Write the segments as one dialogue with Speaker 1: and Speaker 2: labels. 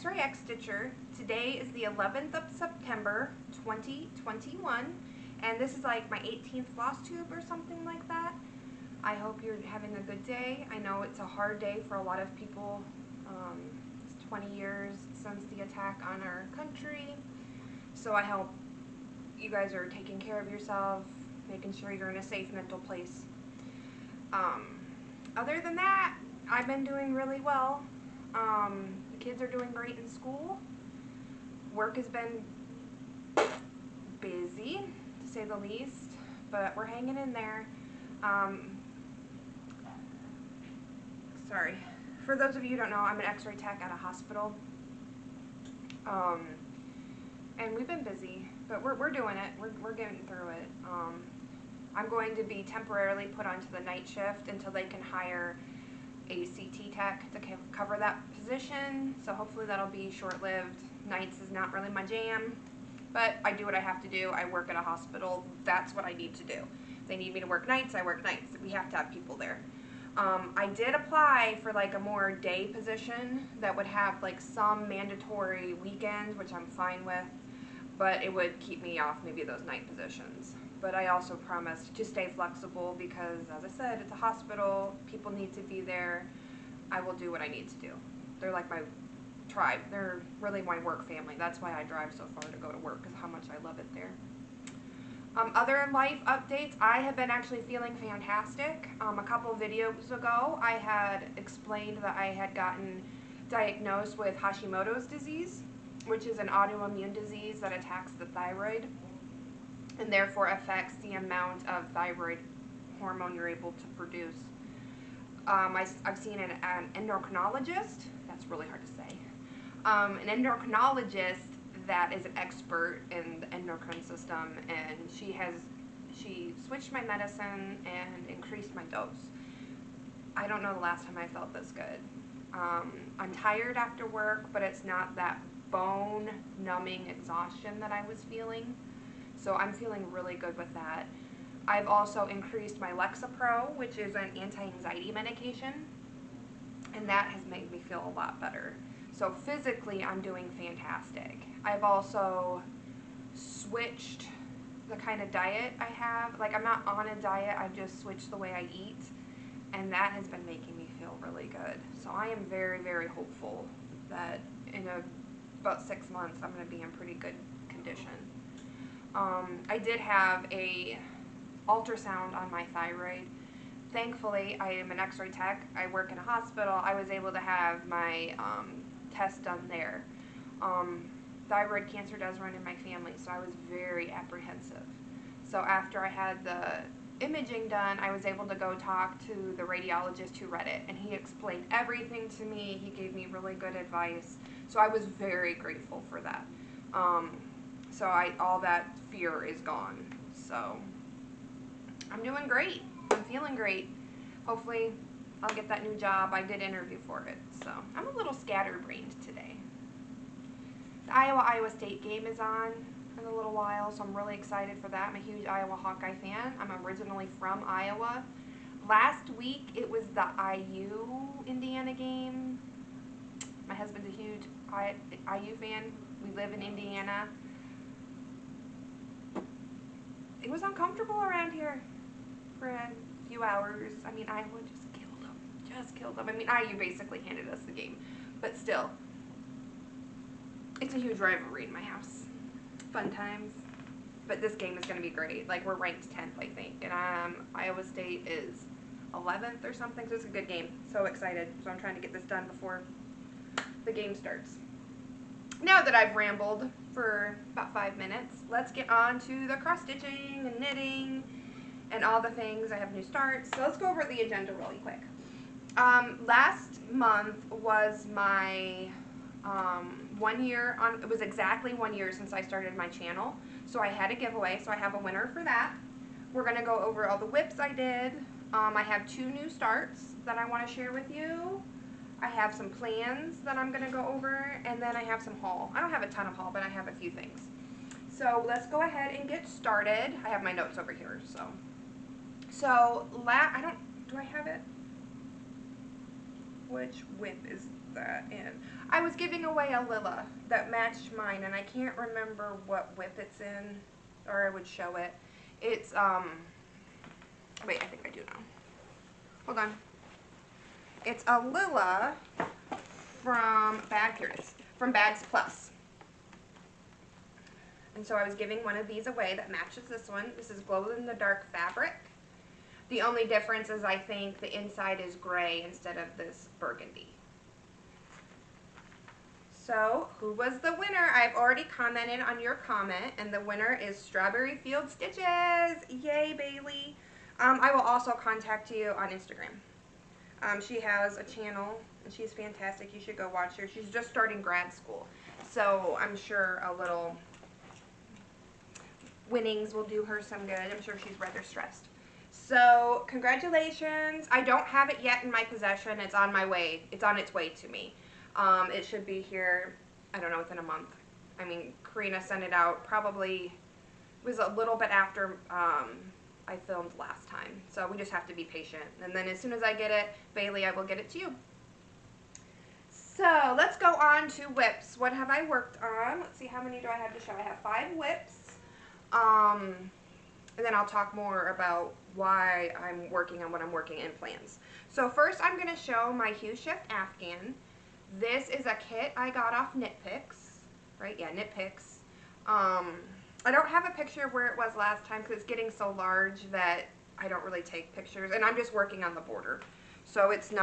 Speaker 1: xrayxstitcher. Today is the 11th of September 2021, and this is like my 18th Flosstube or something like that. I hope you're having a good day. I know it's a hard day for a lot of people. It's 20 years since the attack on our country, so I hope you guys are taking care of yourself, making sure you're in a safe mental place. Other than that, I've been doing really well. The kids are doing great in school. Work has been busy, to say the least, but we're hanging in there. Sorry. For those of you who don't know, I'm an x-ray tech at a hospital. And we've been busy, but we're doing it. We're getting through it. I'm going to be temporarily put onto the night shift until they can hire a CT tech to cover that position, so hopefully that'll be short-lived. Nights is not really my jam, but I do what I have to do. I work at a hospital. That's what I need to do. If they need me to work nights, I work nights. We have to have people there. I did apply for like a more day position that would have like some mandatory weekends, which I'm fine with, but it would keep me off maybe those night positions. But I also promised to stay flexible because, as I said, it's a hospital. People need to be there. I will do what I need to do. They're like my tribe. They're really my work family. That's why I drive so far to go to work, because how much I love it there. Other life updates, I have been actually feeling fantastic. A couple videos ago, I had explained that I had gotten diagnosed with Hashimoto's disease, which is an autoimmune disease that attacks the thyroid and therefore affects the amount of thyroid hormone you're able to produce. I've seen an endocrinologist, that's really hard to say, an endocrinologist that is an expert in the endocrine system, and she switched my medicine and increased my dose. I don't know the last time I felt this good. I'm tired after work, but it's not that bone-numbing exhaustion that I was feeling. So I'm feeling really good with that. I've also increased my Lexapro, which is an anti-anxiety medication, and that has made me feel a lot better. So physically, I'm doing fantastic. I've also switched the kind of diet I have. Like, I'm not on a diet, I've just switched the way I eat, and that has been making me feel really good. So I am very, very hopeful that in about 6 months, I'm going to be in pretty good condition. I did have a ultrasound on my thyroid. Thankfully, I am an x-ray tech. I work in a hospital. I was able to have my test done there. Thyroid cancer does run in my family, so I was very apprehensive. So after I had the imaging done, I was able to go talk to the radiologist who read it, and he explained everything to me. He gave me really good advice, so I was very grateful for that. So all that fear is gone. So I'm doing great. I'm feeling great. Hopefully I'll get that new job. I did interview for it. So I'm a little scatterbrained today. The Iowa State game is on in a little while, so I'm really excited for that. I'm a huge Iowa Hawkeye fan. I'm originally from Iowa. Last week it was the IU Indiana game. My husband's a huge IU fan. We live in Indiana. It was uncomfortable around here for a few hours. I mean, Iowa just killed them. I mean, IU basically handed us the game, but still, it's a huge rivalry in my house. Fun times. But this game is going to be great. Like, we're ranked 10th, I think, and Iowa State is 11th or something, so it's a good game. So excited. So I'm trying to get this done before the game starts. Now that I've rambled for about 5 minutes, let's get on to the cross-stitching and knitting and all the things. I have new starts. So let's go over the agenda really quick. Last month was my 1 year, it was exactly 1 year since I started my channel. So I had a giveaway, so I have a winner for that. We're going to go over all the whips I did. I have 2 new starts that I want to share with you. I have some plans that I'm going to go over, and then I have some haul. I don't have a ton of haul, but I have a few things. So let's go ahead and get started. I have my notes over here, so do I have it? Which whip is that in? I was giving away a Lilla that matched mine, and I can't remember what whip it's in, or I would show it. It's, wait, I think I do know. Hold on. It's a Lilla from here it is, from Bags Plus. And so I was giving one of these away that matches this one. This is glow-in-the-dark fabric. The only difference is I think the inside is gray instead of this burgundy. So, who was the winner? I've already commented on your comment, and the winner is Strawberry Field Stitches. Yay, Bailey. I will also contact you on Instagram. She has a channel, and she's fantastic. You should go watch her. She's just starting grad school, so I'm sure a little winnings will do her some good. I'm sure she's rather stressed. So, congratulations. I don't have it yet in my possession. It's on my way. It's on its way to me. It should be here, I don't know, within a month. I mean, Karina sent it out probably, it was a little bit after I filmed last time. So we just have to be patient. And then as soon as I get it, Bailey, I will get it to you. So let's go on to whips. What have I worked on? Let's see, how many do I have to show? I have 5 whips. And then I'll talk more about why I'm working on what I'm working in plans. So first I'm going to show my Hue Shift Afghan. This is a kit I got off KnitPicks, right? Yeah, KnitPicks. I don't have a picture of where it was last time because it's getting so large that I don't really take pictures, and I'm just working on the border. So it's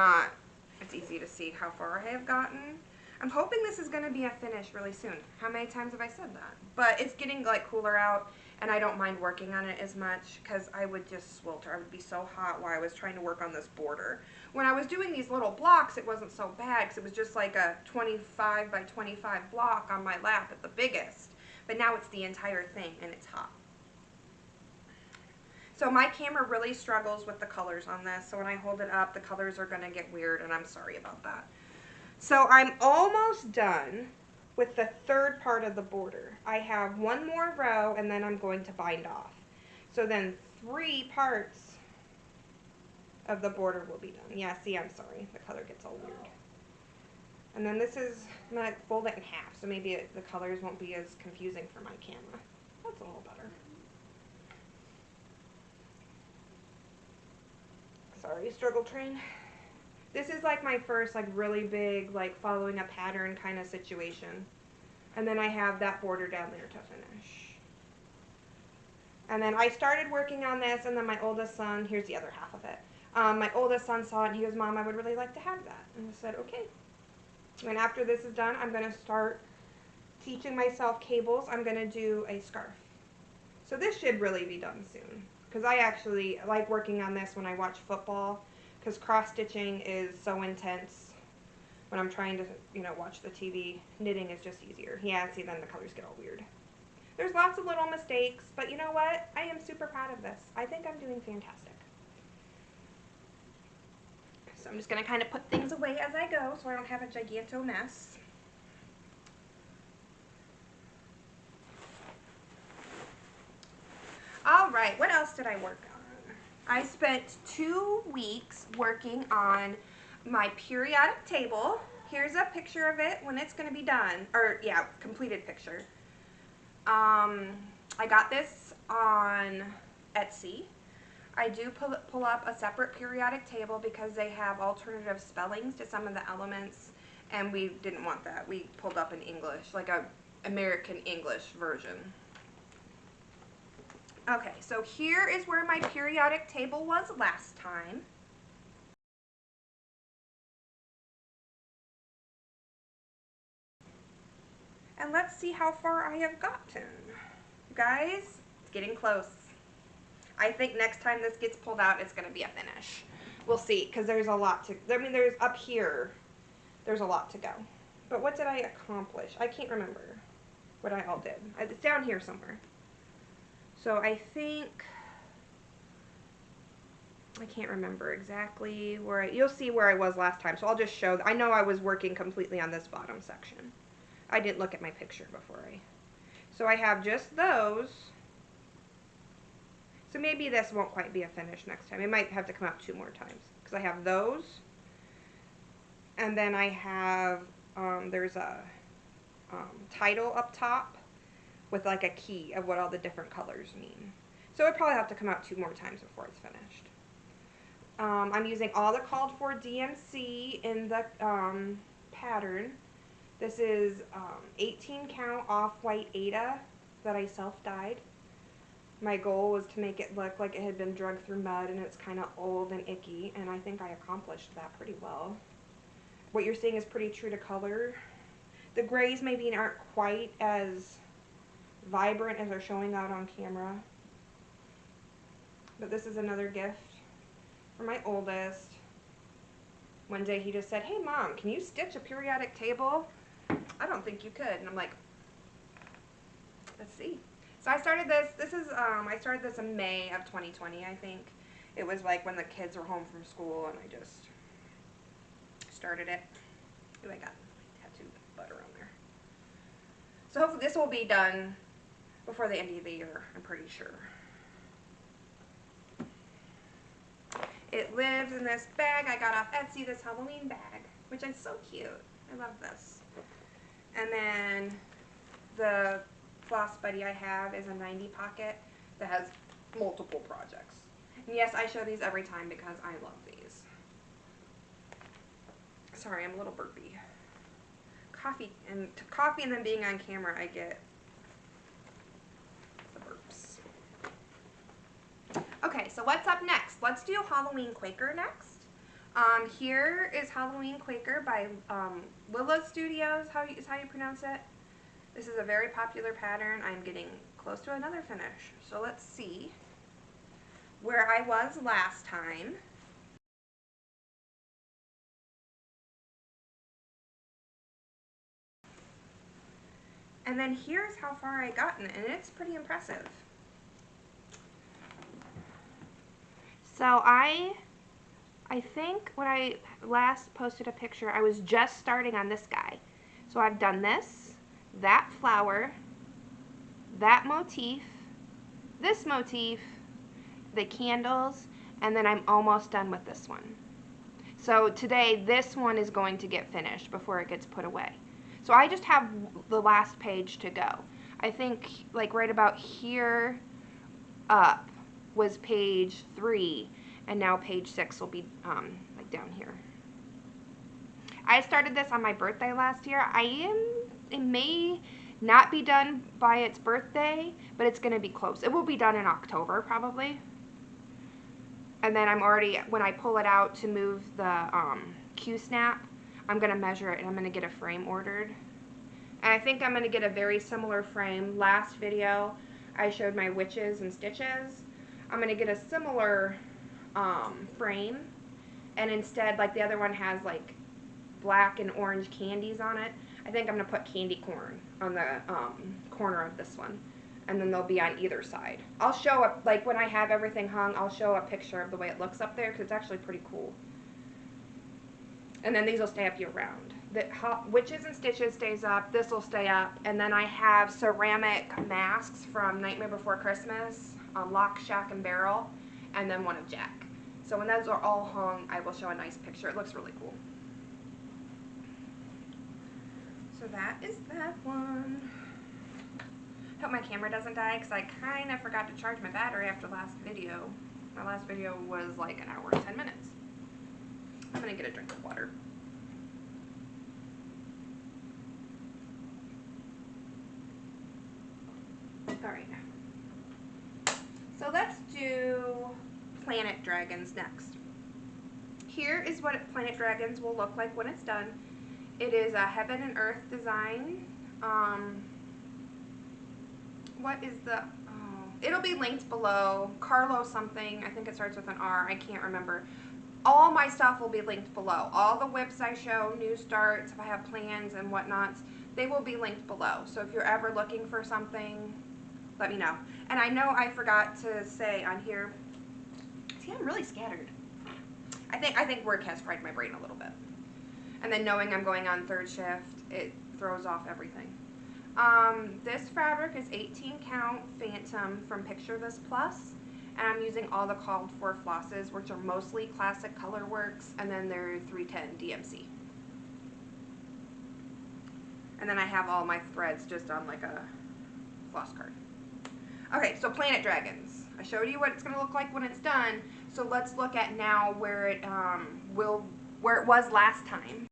Speaker 1: easy to see how far I have gotten. I'm hoping this is going to be a finish really soon. How many times have I said that? But it's getting like cooler out, and I don't mind working on it as much because I would just swelter. I would be so hot while I was trying to work on this border. When I was doing these little blocks, it wasn't so bad because it was just like a 25 by 25 block on my lap at the biggest. But now it's the entire thing, and it's hot. So my camera really struggles with the colors on this, so when I hold it up, the colors are going to get weird, and I'm sorry about that. So I'm almost done with the third part of the border. I have one more row, and then I'm going to bind off. So then 3 parts of the border will be done. Yeah, see, I'm sorry. The color gets all weird. And then this is, I'm going to fold it in half, so maybe the colors won't be as confusing for my camera. That's a little better. Sorry, struggle train. This is like my first like really big like following a pattern kind of situation. And then I have that border down there to finish. And then I started working on this, and then my oldest son, here's the other half of it. My oldest son saw it, and he goes, "Mom, I would really like to have that." And I said, okay. And after this is done, I'm going to start teaching myself cables. I'm going to do a scarf. So this should really be done soon, because I actually like working on this when I watch football, because cross-stitching is so intense when I'm trying to, watch the TV. Knitting is just easier. Yeah, see, then the colors get all weird. There's lots of little mistakes, but you know what? I am super proud of this. I think I'm doing fantastic. So I'm just going to kind of put things away as I go so I don't have a giganto mess. All right, what else did I work on? I spent 2 weeks working on my periodic table. Here's a picture of it when it's going to be done, or yeah, completed picture. I got this on Etsy. I do pull up a separate periodic table because they have alternative spellings to some of the elements, and we didn't want that. We pulled up in English, like a American English version. Okay, so here is where my periodic table was last time. And let's see how far I have gotten. Guys, it's getting close. I think next time this gets pulled out, it's going to be a finish. We'll see, because there's a lot to, there's up here, there's a lot to go. But what did I accomplish? I can't remember what I all did. It's down here somewhere. So I think, I can't remember exactly where you'll see where I was last time. So I'll just show, I know I was working completely on this bottom section. I didn't look at my picture before so I have just those. So maybe this won't quite be a finish next time. It might have to come out 2 more times because I have those, And then I have, there's a title up top with like a key of what all the different colors mean. So it'll probably have to come out 2 more times before it's finished. I'm using all the called for DMC in the pattern. This is 18 count off-white Ada that I self-dyed. My goal was to make it look like it had been drugged through mud and it's kind of old and icky, and I think I accomplished that pretty well. What you're seeing is pretty true to color. The grays maybe aren't quite as vibrant as they're showing out on camera. But this is another gift for my oldest. One day he just said, "Hey Mom, can you stitch a periodic table?" I don't think you could. And I'm like, let's see. So I started this. I started this in May of 2020, I think. It was like when the kids were home from school, and I just started it. Ooh, I got tattoo butter on there. So hopefully this will be done before the end of the year, I'm pretty sure. It lives in this bag I got off Etsy, this Halloween bag, which is so cute. I love this. And then the Floss Buddy I have is a 90 pocket that has multiple projects. And yes, I show these every time because I love these. Sorry, I'm a little burpy. Coffee and then being on camera, I get the burps. Okay, so what's up next? Let's do Halloween Quaker next. Here is Halloween Quaker by Willow Studios, is how you pronounce it. This is a very popular pattern. I'm getting close to another finish. So let's see where I was last time. And then here's how far I gotten, and it's pretty impressive. So I think when I last posted a picture, I was just starting on this guy. So I've done this, that flower, that motif, this motif, the candles, and then I'm almost done with this one. So today, this one is going to get finished before it gets put away. So I just have the last page to go. I think like right about here up was page 3, and now page 6 will be like down here. I started this on my birthday last year. It may not be done by its birthday, but it's going to be close. It will be done in October probably. And then when I pull it out to move the Q-snap, I'm going to measure it and I'm going to get a frame ordered. And I think I'm going to get a very similar frame. Last video, I showed my witches and stitches. I'm going to get a similar frame. And instead, like the other one has like black and orange candies on it, I think I'm going to put candy corn on the corner of this one. And then they'll be on either side. I'll show up, like when I have everything hung, I'll show a picture of the way it looks up there because it's actually pretty cool. And then these will stay up year round. The Witches and Stitches stays up, this will stay up, and then I have ceramic masks from Nightmare Before Christmas, Lock, Shack, and Barrel, and then one of Jack. So when those are all hung, I will show a nice picture. It looks really cool. So that is that one. Hope my camera doesn't die because I kind of forgot to charge my battery after last video. My last video was like an hour and 10 minutes. I'm going to get a drink of water. Alright. So let's do Planet Dragons next. Here is what Planet Dragons will look like when it's done. It is a Heaven and Earth design. What is the... it'll be linked below. Carlo something. I think it starts with an R. I can't remember. All my stuff will be linked below. All the whips I show, new starts, if I have plans and whatnots, they will be linked below. So if you're ever looking for something, let me know. And I know I forgot to say on here, see, I'm really scattered. I think work has fried my brain a little bit. And then knowing I'm going on third shift, it throws off everything. This fabric is 18 count Phantom from Picture This Plus. And I'm using all the called for flosses, which are mostly classic color works, and then they're 310 DMC. And then I have all my threads just on like a floss card. Okay, so Planet Dragons. I showed you what it's going to look like when it's done. So let's look at now where it where it was last time.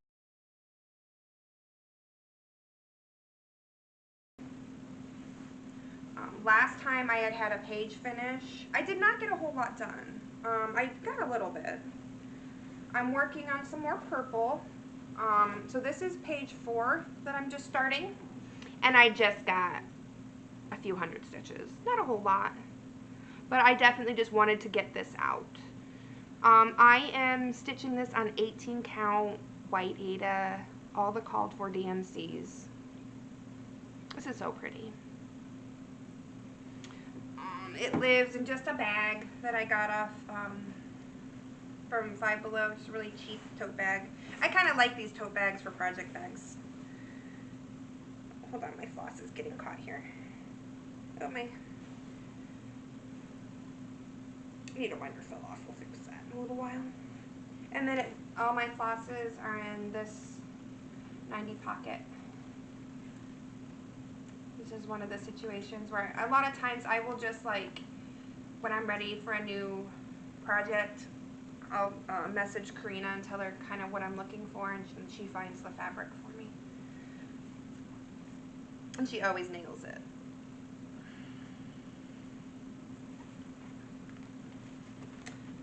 Speaker 1: Last time I had a page finish. I did not get a whole lot done. I got a little bit. I'm working on some more purple. So this is page 4 that I'm just starting. And I just got a few hundred stitches. Not a whole lot. But I definitely just wanted to get this out. I am stitching this on 18 count white Aida, all the called for DMCs. This is so pretty. It lives in just a bag that I got off from Five Below, just a really cheap tote bag. I kind of like these tote bags for project bags. Hold on, my floss is getting caught here. Oh, I need a winder fell off. We'll fix that in a little while. And then all my flosses are in this 90 pocket. This is one of the situations where a lot of times I will just like, when I'm ready for a new project, I'll message Karina and tell her kind of what I'm looking for, and she finds the fabric for me. And she always nails it.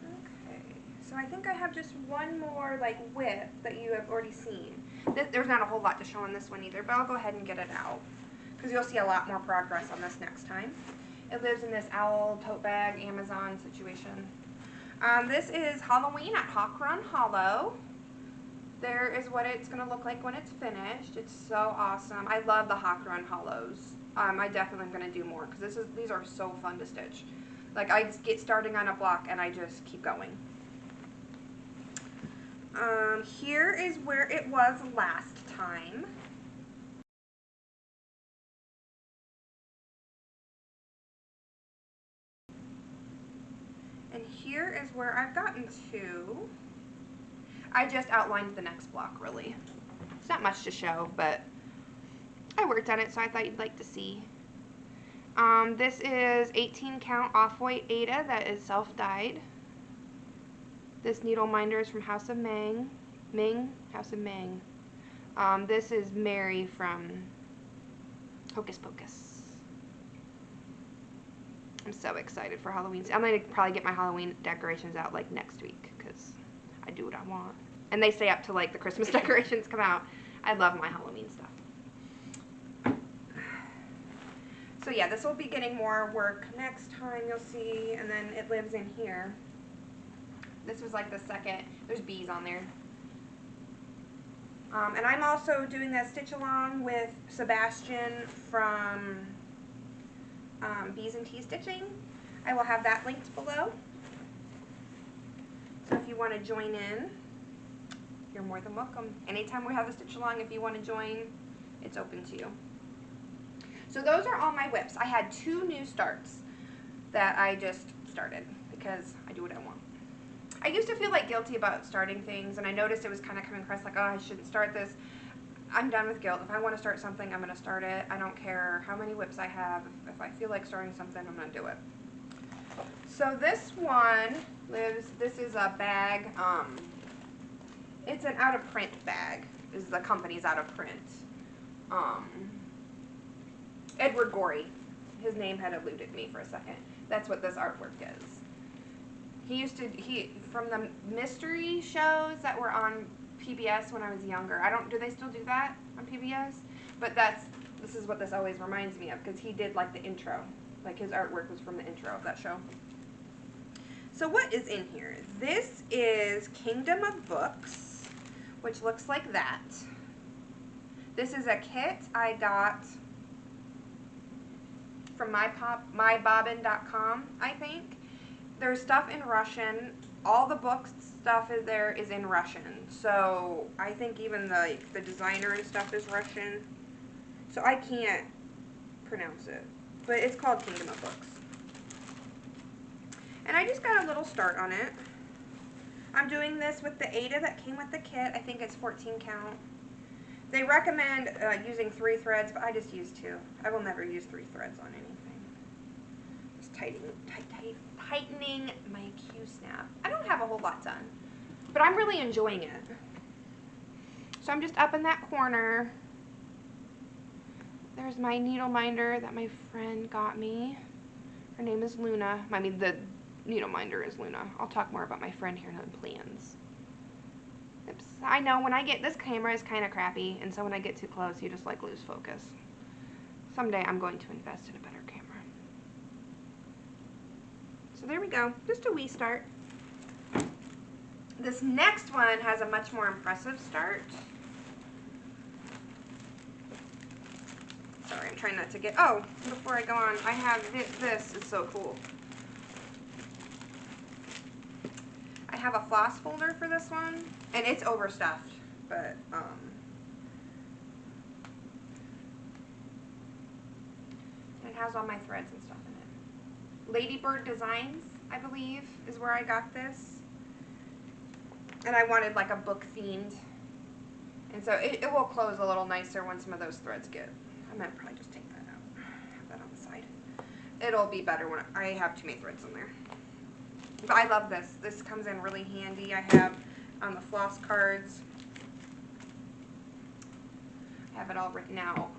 Speaker 1: Okay, so I think I have just one more like width that you have already seen. There's not a whole lot to show on this one either, but I'll go ahead and get it out, because you'll see a lot more progress on this next time. It lives in this owl tote bag Amazon situation. This is Halloween at Hawk Run Hallow. There is what it's going to look like when it's finished. It's so awesome. I love the Hawk Run Hallows. I definitely am going to do more, because these are so fun to stitch. Like, I just get starting on a block and I just keep going. Here is where it was last time. And here is where I've gotten to. I just outlined the next block, really. It's not much to show, but I worked on it, so I thought you'd like to see. This is 18 count off-white Aida that is self-dyed. This needle minder is from House of Mang. House of Mang. This is Mary from Hocus Pocus. I'm so excited for Halloween. I'm going to probably get my Halloween decorations out like next week, because I do what I want. And they stay up till like the Christmas decorations come out. I love my Halloween stuff. So yeah, this will be getting more work next time, you'll see. And then it lives in here. This was like the second. There's bees on there. And I'm also doing a stitch along with Sebastian from Bees and Tea Stitching. I will have that linked below. So if you want to join in, you're more than welcome. Anytime we have a stitch along, if you want to join, it's open to you. So those are all my whips. I had 2 new starts that I just started because I do what I want. I used to feel like guilty about starting things, and I noticed it was kind of coming across like, oh, I shouldn't start this. I'm done with guilt. If I want to start something, I'm going to start it. I don't care how many whips I have. If I feel like starting something, I'm going to do it. So this one lives, this is a bag. It's an out of print bag. This is the company's out of print. Edward Gorey. His name had eluded me for a second. That's what this artwork is. From the mystery shows that were on PBS when I was younger. Do they still do that on PBS? But this is what this always reminds me of, because he did like the intro. Like his artwork was from the intro of that show. So what is in here? This is Kingdom of Books, which looks like that. This is a kit I got from mybobbin.com, I think. There's stuff in Russian. All the books stuff is in Russian. So I think even the designer and stuff is Russian. So I can't pronounce it. But it's called Kingdom of Books. And I just got a little start on it. I'm doing this with the Aida that came with the kit. I think it's 14 count. They recommend using 3 threads, but I just use 2. I will never use 3 threads on anything. Just tightening my Q snap. I don't have a whole lot done, but I'm really enjoying it. So I'm just up in that corner. There's my needle minder that my friend got me. Her name is Luna. I mean, the needle minder is Luna. I'll talk more about my friend here in the plans. Oops. I know when I get, this camera is kind of crappy, and so when I get too close, you just like lose focus. Someday I'm going to invest in a better camera. So there we go. Just a wee start. This next one has a much more impressive start. Sorry, I'm trying not to get, oh, before I go on, I have this is so cool. I have a floss folder for this one, and it's overstuffed, but, it has all my threads and stuff in it. Ladybird Designs, I believe, is where I got this. And I wanted like a book themed. And so it will close a little nicer when some of those threads get, I might probably just take that out. Have that on the side. It'll be better when I have too many threads in there. But I love this. This comes in really handy. I have the floss cards. I have it all written out.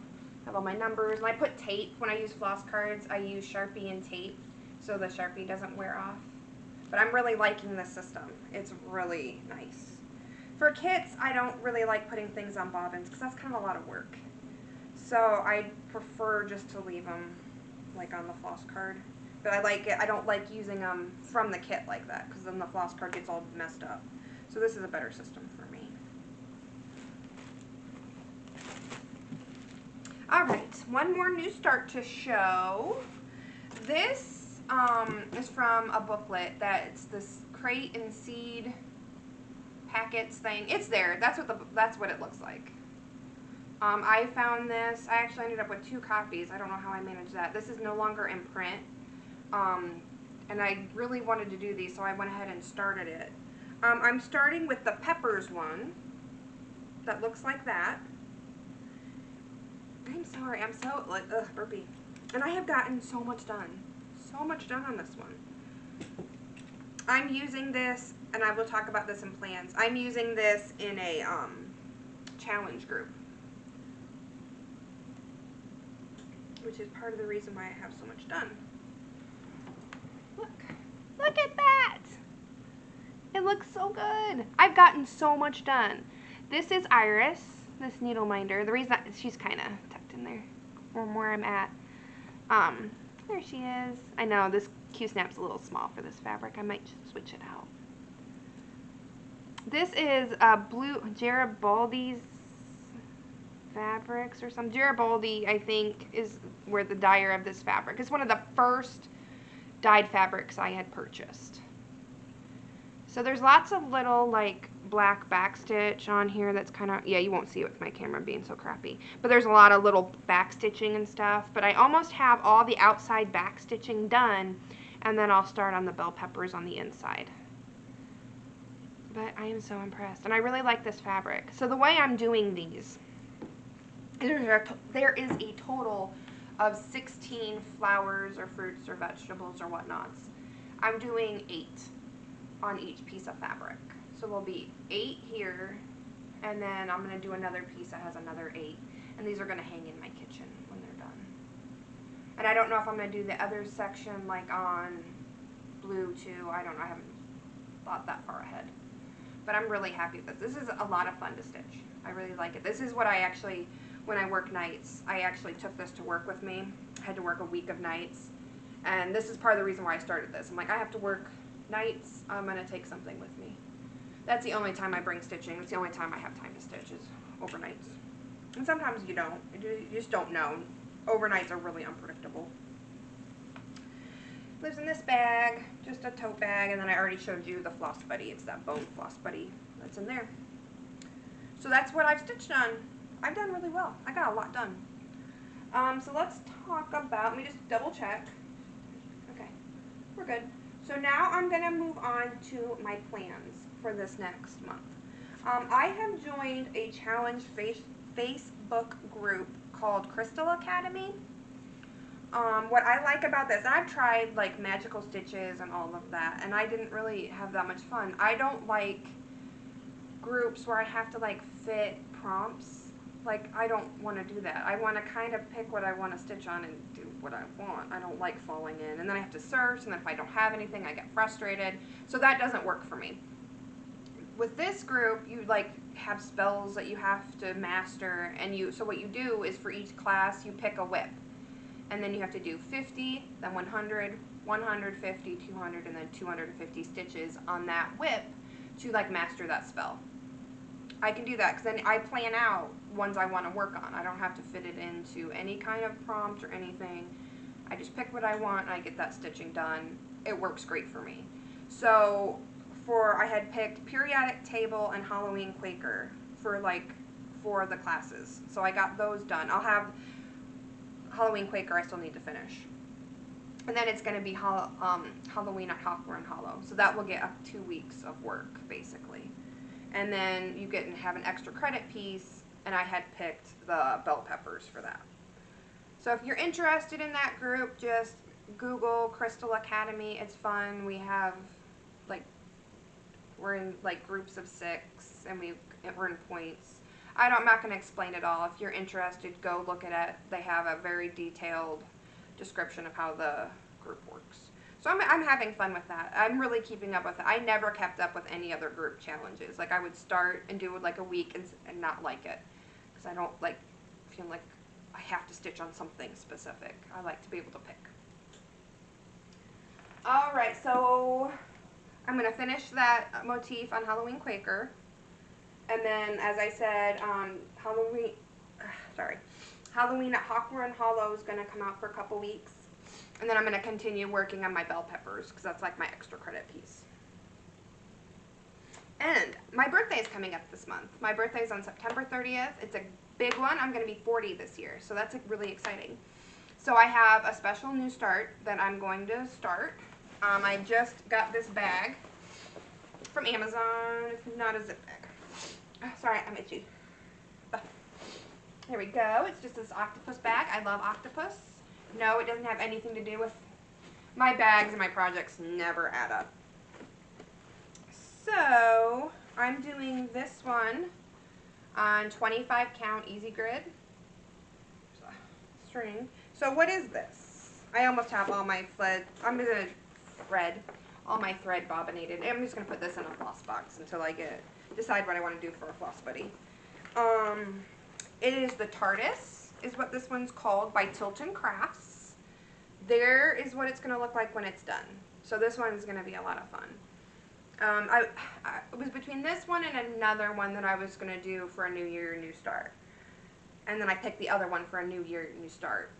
Speaker 1: I have all my numbers. And I put tape. When I use floss cards, I use Sharpie and tape so the Sharpie doesn't wear off. But I'm really liking this system. It's really nice. For kits, I don't really like putting things on bobbins because that's kind of a lot of work. So I prefer just to leave them like on the floss card. But I like it. I don't like using them from the kit like that because then the floss card gets all messed up. So this is a better system for me. Alright, one more new start to show. This is from a booklet that's this crate and seed packets thing. It's there. That's what it looks like. I found this. I actually ended up with 2 copies. I don't know how I managed that. This is no longer in print. And I really wanted to do these, so I went ahead and started it. I'm starting with the peppers one that looks like that. I'm sorry, I'm so, like, burpy. And I have gotten so much done. So much done on this one. I'm using this, and I will talk about this in plans. I'm using this in a challenge group, which is part of the reason why I have so much done. Look at that! It looks so good. I've gotten so much done. This is Iris, this needle minder. The reason she's kind of tucked in there from where I'm at. There she is. I know this Q-snap's a little small for this fabric. I might switch it out. This is blue Garibaldi's fabrics or some Garibaldi, I think, is where the dyer of this fabric. It's one of the first dyed fabrics I had purchased. So there's lots of little like black backstitch on here that's kind of, yeah, you won't see it with my camera being so crappy, but there's a lot of little backstitching and stuff. But I almost have all the outside backstitching done, and then I'll start on the bell peppers on the inside. But I am so impressed, and I really like this fabric. So the way I'm doing these, there is a total of 16 flowers or fruits or vegetables or whatnots. I'm doing 8 on each piece of fabric. So there'll be 8 here, and then I'm going to do another piece that has another 8. And these are going to hang in my kitchen when they're done. And I don't know if I'm going to do the other section like on blue too. I don't know. I haven't thought that far ahead. But I'm really happy with this. This is a lot of fun to stitch. I really like it. This is what I actually, when I work nights, I actually took this to work with me. I had to work a week of nights. And this is part of the reason why I started this. I'm like, I have to work nights. I'm going to take something with me. That's the only time I bring stitching. It's the only time I have time to stitch is overnights. And sometimes you don't. You just don't know. Overnights are really unpredictable. Lives in this bag, just a tote bag, and then I already showed you the Floss Buddy. It's that bone Floss Buddy that's in there. So that's what I've stitched on. I've done really well. I got a lot done. So let's talk about, let me just double check. Okay, we're good. So now I'm going to move on to my plans for this next month. I have joined a challenge Facebook group called Crystal Academy. What I like about this, and I've tried like magical stitches and all of that, and I didn't really have that much fun. I don't like groups where I have to like fit prompts. Like, I don't want to do that. I want to kind of pick what I want to stitch on and do what I want. I don't like falling in. And then I have to search, and then if I don't have anything, I get frustrated. So that doesn't work for me. With this group, you like have spells that you have to master, and so what you do is for each class, you pick a whip. And then you have to do 50, then 100, 150, 200, and then 250 stitches on that whip to like master that spell. I can do that because then I plan out ones I want to work on. I don't have to fit it into any kind of prompt or anything. I just pick what I want and I get that stitching done. It works great for me. So I had picked Periodic Table and Halloween Quaker for the classes. So I got those done. I'll have Halloween Quaker I still need to finish. And then it's going to be Halloween at Hawthorne Hollow. So that will get up 2 weeks of work, basically. And then you have an extra credit piece, and I had picked the bell peppers for that. So if you're interested in that group, just Google Crystal Academy. It's fun. We're in groups of 6, and we're in points. I'm not going to explain it all. If you're interested, go look at it. They have a very detailed description of how the group works. So I'm having fun with that. I'm really keeping up with it. I never kept up with any other group challenges. Like, I would start and do like a week and not like it. Because I don't feel like I have to stitch on something specific. I like to be able to pick. Alright, so I'm going to finish that motif on Halloween Quaker. And then, as I said, Halloween at Hawthorne Hollow is going to come out for a couple weeks. And then I'm going to continue working on my bell peppers because that's like my extra credit piece. And my birthday is coming up this month. My birthday is on September 30th. It's a big one. I'm going to be 40 this year, so that's really exciting. So I have a special new start that I'm going to start. I just got this bag from Amazon. It's not a zip bag. Oh, sorry, I'm itchy. Here we go. It's just this octopus bag. I love octopus. No, it doesn't have anything to do with my bags, and my projects never add up. So I'm doing this one on 25 count easy grid string. So what is this? I almost have all my I'm going to thread all my thread bobbinated. I'm just going to put this in a floss box until I decide what I want to do for a Floss Buddy. It is the Tardis, is what this one's called, by Tilton Crafts. There is what it's going to look like when it's done. So this one is going to be a lot of fun. It was between this one and another one that I was going to do for a New Year, New Start. And then I picked the other one for a New Year, New Start.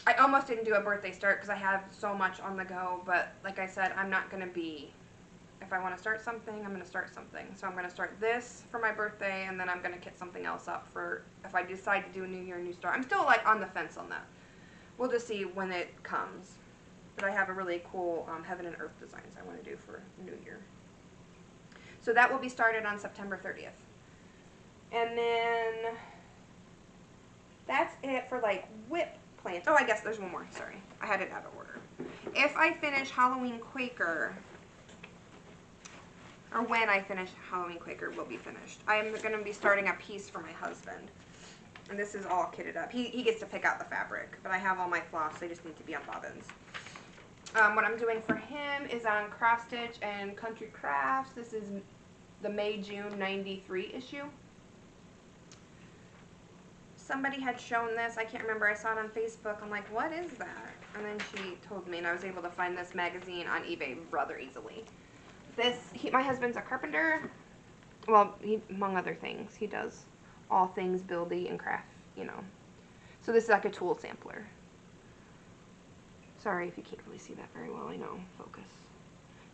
Speaker 1: I almost didn't do a birthday start because I have so much on the go, but like I said, I'm not going to be, if I want to start something, I'm going to start something. So I'm going to start this for my birthday, and then I'm going to get something else up for if I decide to do a New Year, New Start. I'm still on the fence on that. We'll just see when it comes. But I have a really cool Heaven and Earth designs I want to do for New Year. So that will be started on September 30th. And then that's it for whip plants. Oh, I guess there's one more. Sorry. I had it out of order. If I finish Halloween Quaker, or when I finish Halloween Quaker will be finished, I am going to be starting a piece for my husband. And this is all kitted up. He gets to pick out the fabric, but I have all my floss. They just need to be on bobbins. What I'm doing for him is on Cross Stitch and Country Crafts. This is the May-June 93 issue. Somebody had shown this. I can't remember. I saw it on Facebook. I'm like, what is that? And then she told me, and I was able to find this magazine on eBay rather easily. My husband's a carpenter. Well, among other things, he does all things buildy and craft, So this is like a tool sampler. Sorry if you can't really see that very well. I know. Focus.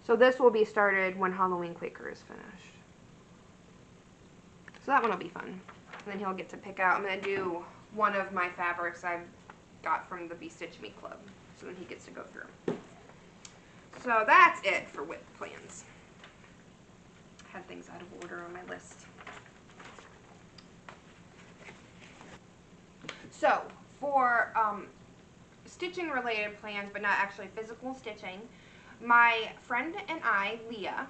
Speaker 1: So this will be started when Halloween Quaker is finished. So that one will be fun. And then he'll get to pick out. I'm going to do one of my fabrics I've got from the Be Stitch Me Club. So then he gets to go through. So that's it for whip plans. I had things out of order on my list. So, for stitching related plans, but not actually physical stitching, my friend and I, Leah,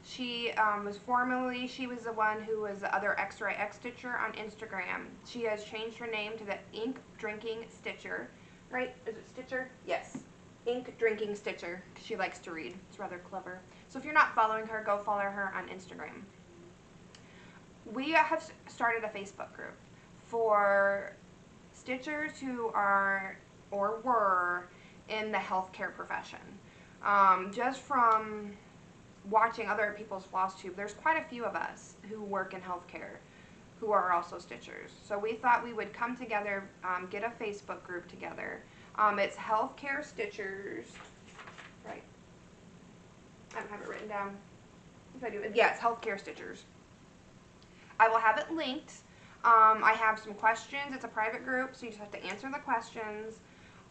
Speaker 1: she was the one who was the other xrayxstitcher on Instagram. She has changed her name to the Ink Drinking Stitcher. Right? Is it Stitcher? Yes. Ink Drinking Stitcher. She likes to read. It's rather clever. So if you're not following her, go follow her on Instagram. We have started a Facebook group for stitchers who are or were in the healthcare profession. Just from watching other people's Flosstube, there's quite a few of us who work in healthcare who are also stitchers. So we thought we would come together, get a Facebook group together. It's Healthcare Stitchers, right? I don't have it written down. If I do, yeah, it's Healthcare Stitchers. I will have it linked. I have some questions. It's a private group, so you just have to answer the questions.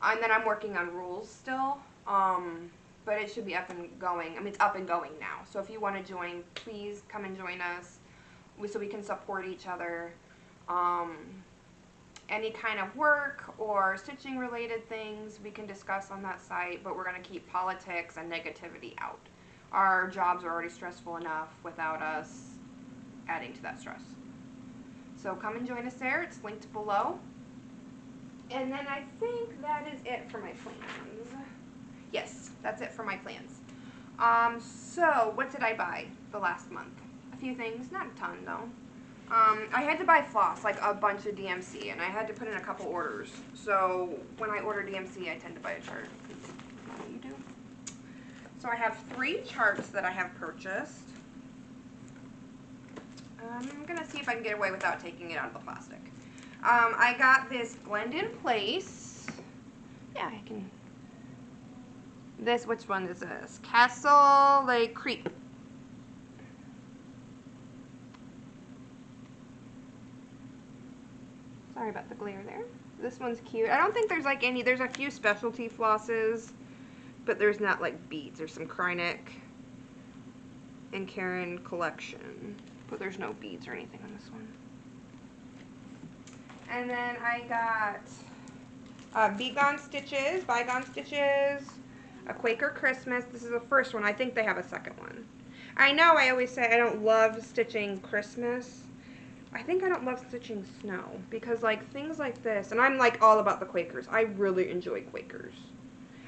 Speaker 1: And then I'm working on rules still, but it should be up and going. I mean, it's up and going now. So if you want to join, please come and join us so we can support each other. Any kind of work or stitching related things we can discuss on that site, but we're going to keep politics and negativity out. Our jobs are already stressful enough without us adding to that stress. So come and join us there. It's linked below. And then I think that is it for my plans. Yes, that's it for my plans. So what did I buy the last month? A few things, not a ton though. I had to buy floss, like a bunch of DMC, and I had to put in a couple orders. So when I order DMC, I tend to buy a chart. What do you do? So I have 3 charts that I have purchased. I'm going to see if I can get away without taking it out of the plastic. I got this Blend in Place. Yeah, I can. This, which one is this? Castle Lake Creek. Sorry about the glare there. This one's cute. I don't think there's like any, there's a few specialty flosses, but there's not like beads. There's some Krynick and Karen collection, but there's no beads or anything on this one. And then I got Bygone Stitches, a Quaker Christmas. This is the first one. I think they have a second one. I know I always say I don't love stitching Christmas. I think I don't love stitching snow because like things like this, and I'm like all about the Quakers. I really enjoy Quakers.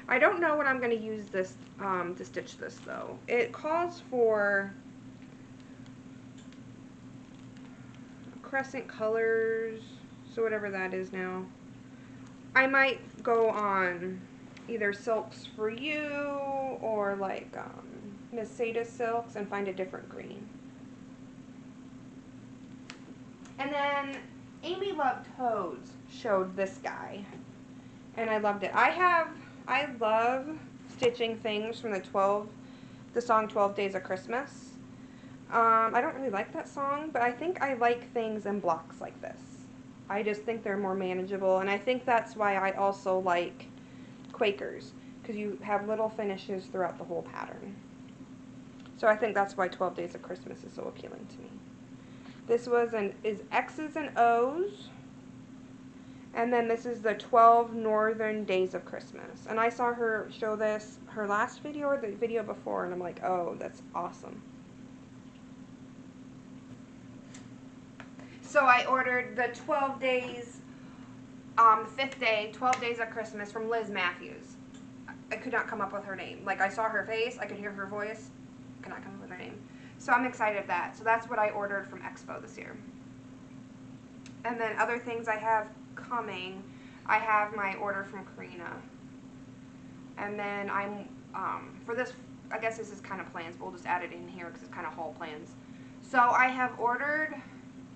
Speaker 1: I don't know what I'm going to use this to stitch this though. It calls for crescent colors, so whatever that is now. I might go on either Silks for You or like Miss Seda Silks and find a different green. And then Amy Loved Toads showed this guy, and I loved it. I love stitching things from the song 12 Days of Christmas. I don't really like that song, but I think I like things in blocks like this. I just think they're more manageable, and I think that's why I also like Quakers, because you have little finishes throughout the whole pattern. So I think that's why 12 Days of Christmas is so appealing to me. This is X's and O's, and then this is the 12 Northern Days of Christmas. And I saw her show this, her last video or the video before, and I'm like, oh, that's awesome. So I ordered the 12 days, 5th day, 12 Days of Christmas from Liz Matthews. I could not come up with her name. Like, I saw her face, I could hear her voice, could not come up with her name. So I'm excited of that. So that's what I ordered from Expo this year. And then other things I have coming, I have my order from Karina. And then I'm, for this, I guess this is kind of plans, but we'll just add it in here because it's kind of haul plans. So I have ordered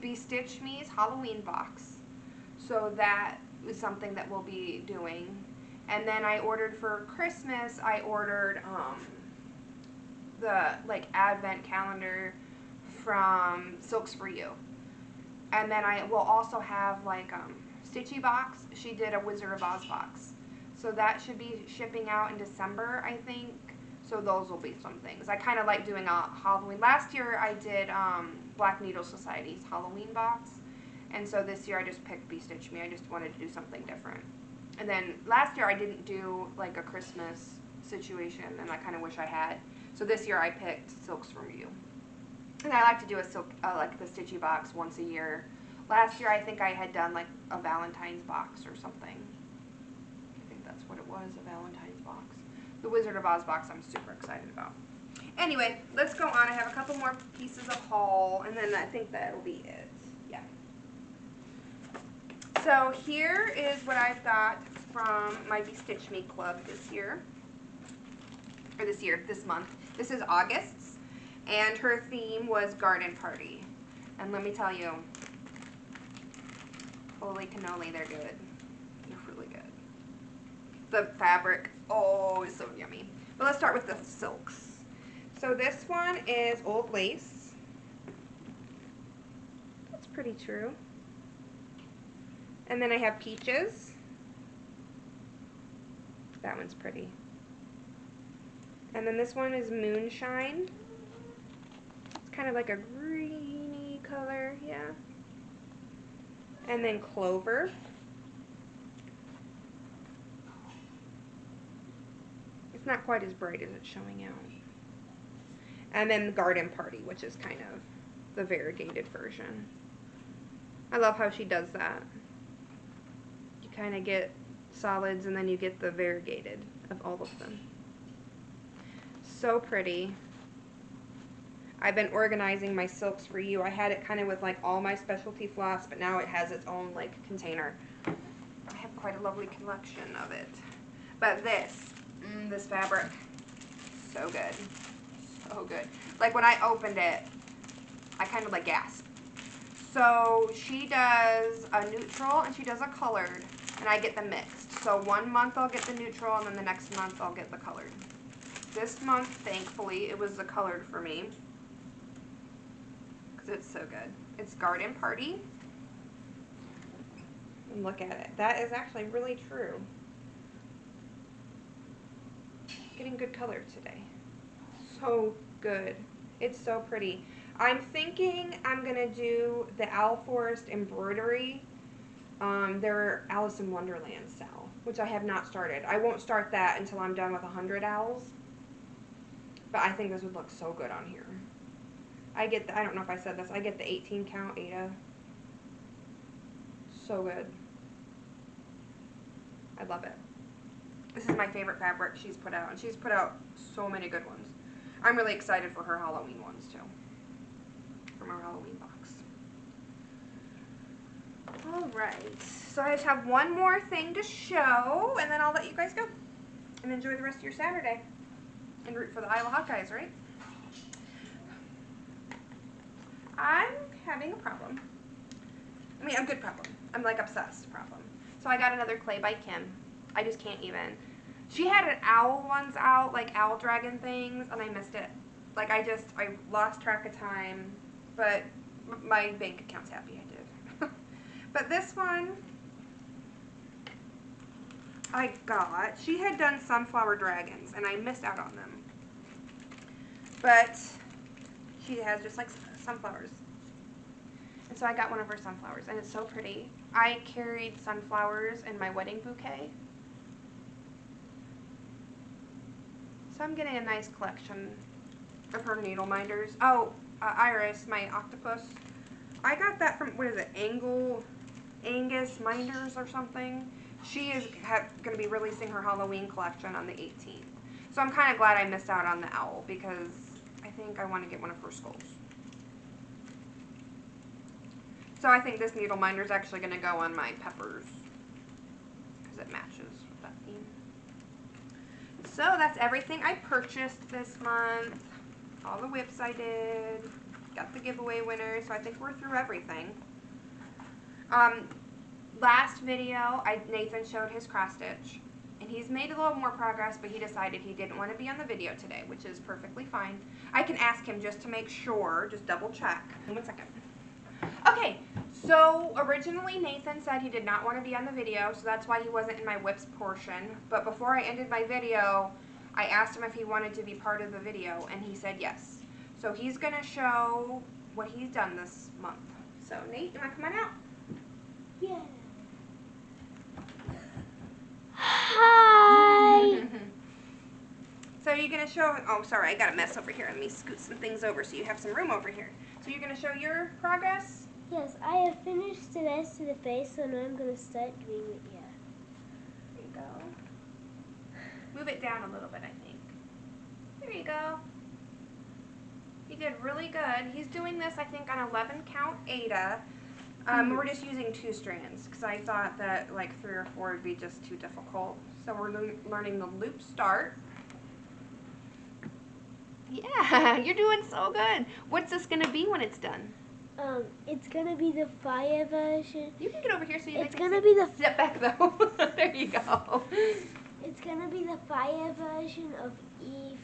Speaker 1: Bestitch Me's Halloween box. So that is something that we'll be doing. And then I ordered for Christmas, I ordered the like advent calendar from Silks for You. And then I will also have like Stitchy box. She did a Wizard of Oz box. So that should be shipping out in December, I think. So those will be some things. I kind of like doing a Halloween. Last year I did Black Needle Society's Halloween box. And so this year I just picked Be Stitch Me. I just wanted to do something different. And then last year I didn't do like a Christmas situation, and I kind of wish I had. So this year I picked Silks From You. And I like to do a silk, like the Stitchy box once a year. Last year I think I had done like a Valentine's box or something. I think that's what it was, a Valentine's box. The Wizard of Oz box I'm super excited about. Anyway, let's go on. I have a couple more pieces of haul, and then I think that'll be it. Yeah. So here is what I've got from my Be Stitch Me club this year. Or this month. This is August's, and her theme was Garden Party. And let me tell you, holy cannoli, they're good. They're really good. The fabric, oh, is so yummy. But let's start with the silks. So this one is Old Lace. That's pretty true. And then I have Peaches. That one's pretty. And then this one is Moonshine. It's kind of like a greeny color, yeah. And then Clover. It's not quite as bright as it's showing out. And then Garden Party, which is kind of the variegated version. I love how she does that. You kind of get solids and then you get the variegated of all of them. So pretty. I've been organizing my Silks For You. I had it kind of with like all my specialty floss, but now it has its own like container. I have quite a lovely collection of it. But this fabric, so good. So good. Like when I opened it, I kind of like gasped. So she does a neutral and she does a colored, and I get them mixed. So 1 month I'll get the neutral, and then the next month I'll get the colored. This month, thankfully, it was the colored for me, because it's so good. It's Garden Party. And look at it. That is actually really true. Getting good color today. So good. It's so pretty. I'm thinking I'm going to do the Owl Forest embroidery. Their Alice in Wonderland sale, which I have not started. I won't start that until I'm done with 100 owls. But I think this would look so good on here. I get the, I don't know if I said this, I get the 18 count Ada. So good. I love it. This is my favorite fabric she's put out, and she's put out so many good ones. I'm really excited for her Halloween ones too. From her Halloween box. Alright, so I just have one more thing to show, and then I'll let you guys go. And enjoy the rest of your Saturday. And root for the Iowa Hawkeyes, right? I'm having a problem. I mean, a good problem. I'm like obsessed problem. So I got another clay by Kim. I just can't even. She had an owl ones out, like owl dragon things, and I missed it. Like I lost track of time, but my bank account's happy I did. But this one I got, she had done sunflower dragons, and I missed out on them. But she has just like sunflowers. And so I got one of her sunflowers, and it's so pretty. I carried sunflowers in my wedding bouquet. So I'm getting a nice collection of her needle minders. Oh, Iris, my octopus. I got that from, what is it, Angus Minders or something. She is going to be releasing her Halloween collection on the 18th. So I'm kind of glad I missed out on the owl, because I think I want to get one of her skulls. So I think this needle minder is actually going to go on my peppers, because it matches with that theme. So that's everything I purchased this month. All the whips I did. Got the giveaway winners, so I think we're through everything. Last video, Nathan showed his cross stitch, and he's made a little more progress, but he decided he didn't want to be on the video today, which is perfectly fine. I can ask him just to make sure, just double check. 1 second. Okay, so originally Nathan said he did not want to be on the video, so that's why he wasn't in my whips portion. But before I ended my video, I asked him if he wanted to be part of the video, and he said yes. So he's going to show what he's done this month. So Nate, you want to come on out?
Speaker 2: Yeah. Hi.
Speaker 1: So you're going to show, oh sorry, I got a mess over here. Let me scoot some things over so you have some room over here. So you're going to show your progress?
Speaker 2: Yes, I have finished the rest of the face, so now I'm going to start doing it, yeah.
Speaker 1: There you go. Move it down a little bit, I think. There you go. He did really good. He's doing this, I think, on 11 count Ada. We're just using 2 strands because I thought that like 3 or 4 would be just too difficult. So we're learning the loop start. Yeah, you're doing so good. What's this going to be when it's done?
Speaker 2: It's going to be the fire version.
Speaker 1: You can get over here so you
Speaker 2: It's
Speaker 1: can
Speaker 2: going to be the...
Speaker 1: Step back though. There you go.
Speaker 2: It's going to be the fire version of Evee.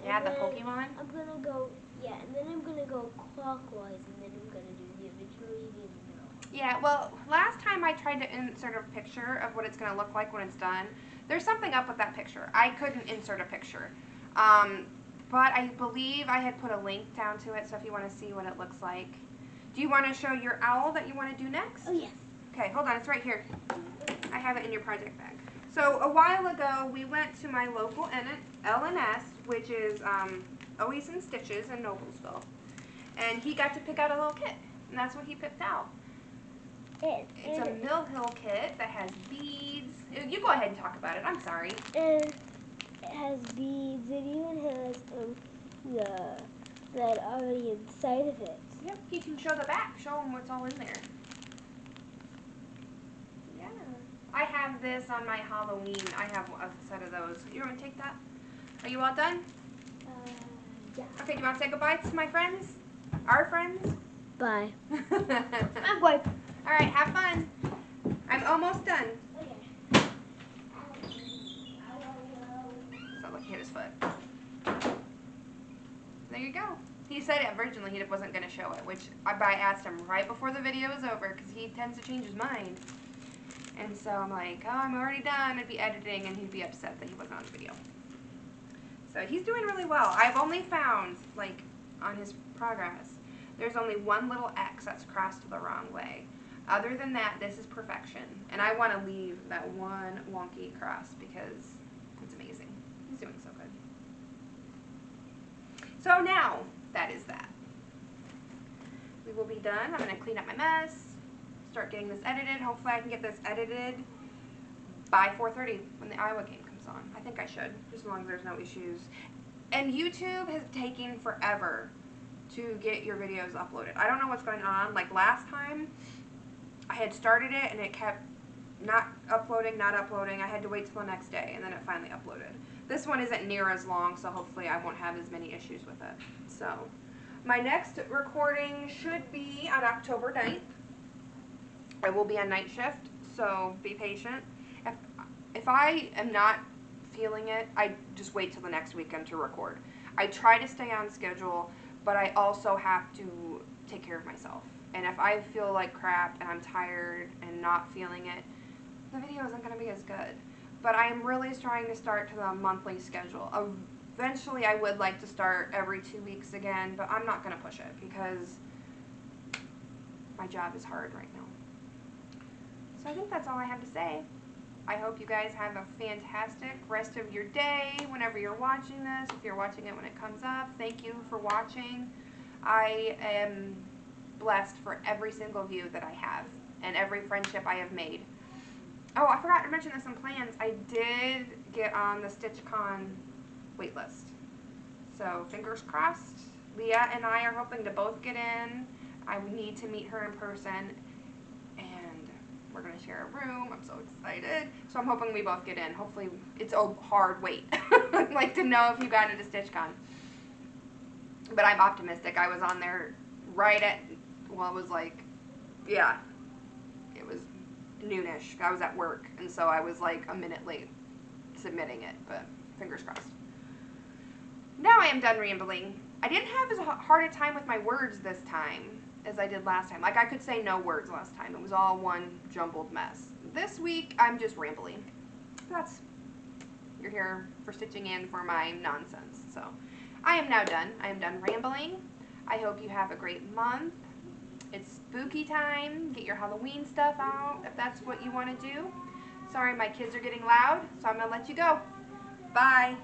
Speaker 1: Yeah, the Pokemon?
Speaker 2: I'm going to go, yeah, and then I'm going to go clockwise, and then I'm going to do the original Evee in the middle.
Speaker 1: Yeah, well, last time I tried to insert a picture of what it's going to look like when it's done. There's something up with that picture. I couldn't insert a picture. But I believe I had put a link down to it, so if you want to see what it looks like. Do you want to show your owl that you want to do next?
Speaker 2: Oh, yes.
Speaker 1: Okay, hold on. It's right here. I have it in your project bag. So a while ago, we went to my local LNS, which is Always in Stitches in Noblesville. And he got to pick out a little kit, and that's what he picked out. It's a Mill Hill kit that has beads. You go ahead and talk about it. I'm sorry.
Speaker 2: And it has beads. It even has that are inside of it.
Speaker 1: Yep, you can show the back. Show them what's all in there. Yeah. I have this on my Halloween. I have a set of those. You want to take that? Are you all done?
Speaker 2: Yeah.
Speaker 1: Okay, do you want to say goodbye to my friends? Our friends?
Speaker 2: Bye.
Speaker 1: I'm going. All right, have fun. I'm almost done.
Speaker 2: Okay.
Speaker 1: So look, hit his foot. There you go. He said originally he wasn't going to show it, which I asked him right before the video was over because he tends to change his mind. And so I'm like, oh, I'm already done. I'd be editing, and he'd be upset that he wasn't on the video. So he's doing really well. I've only found, like, on his progress, there's only one little X that's crossed the wrong way. Other than that, this is perfection. And I want to leave that one wonky cross because it's amazing. He's doing so good. So now, that is that. We will be done. I'm going to clean up my mess, start getting this edited. Hopefully I can get this edited by 4:30 when the Iowa game comes on. I think I should, just as long as there's no issues. And YouTube has taken forever to get your videos uploaded. I don't know what's going on. Like last time, I had started it and it kept not uploading. I had to wait till the next day and then it finally uploaded. This one isn't near as long, so hopefully I won't have as many issues with it. So, my next recording should be on October 9th. I will be on night shift, so be patient. If I am not feeling it, I just wait till the next weekend to record. I try to stay on schedule, but I also have to take care of myself. And if I feel like crap and I'm tired and not feeling it, the video isn't going to be as good. But I am really trying to start to the monthly schedule. Eventually I would like to start every 2 weeks again, but I'm not going to push it because my job is hard right now. So I think that's all I have to say. I hope you guys have a fantastic rest of your day whenever you're watching this. If you're watching it when it comes up, thank you for watching. I am blessed for every single view that I have and every friendship I have made. Oh, I forgot to mention this in plans. I did get on the StitchCon waitlist. So fingers crossed. Leah and I are hoping to both get in. I need to meet her in person. And we're going to share a room. I'm so excited. So I'm hoping we both get in. Hopefully it's a hard wait. I'd like to know if you got into StitchCon. But I'm optimistic. I was on there right at, well, it was like, yeah, it was noonish. I was at work, and so I was like a minute late submitting it, but fingers crossed. Now I am done rambling. I didn't have as hard a time with my words this time as I did last time. Like, I could say no words last time. It was all one jumbled mess. This week, I'm just rambling. You're here for stitching in for my nonsense. So, I am now done. I am done rambling. I hope you have a great month. It's spooky time. Get your Halloween stuff out if that's what you want to do. Sorry, my kids are getting loud, so I'm going to let you go. Bye.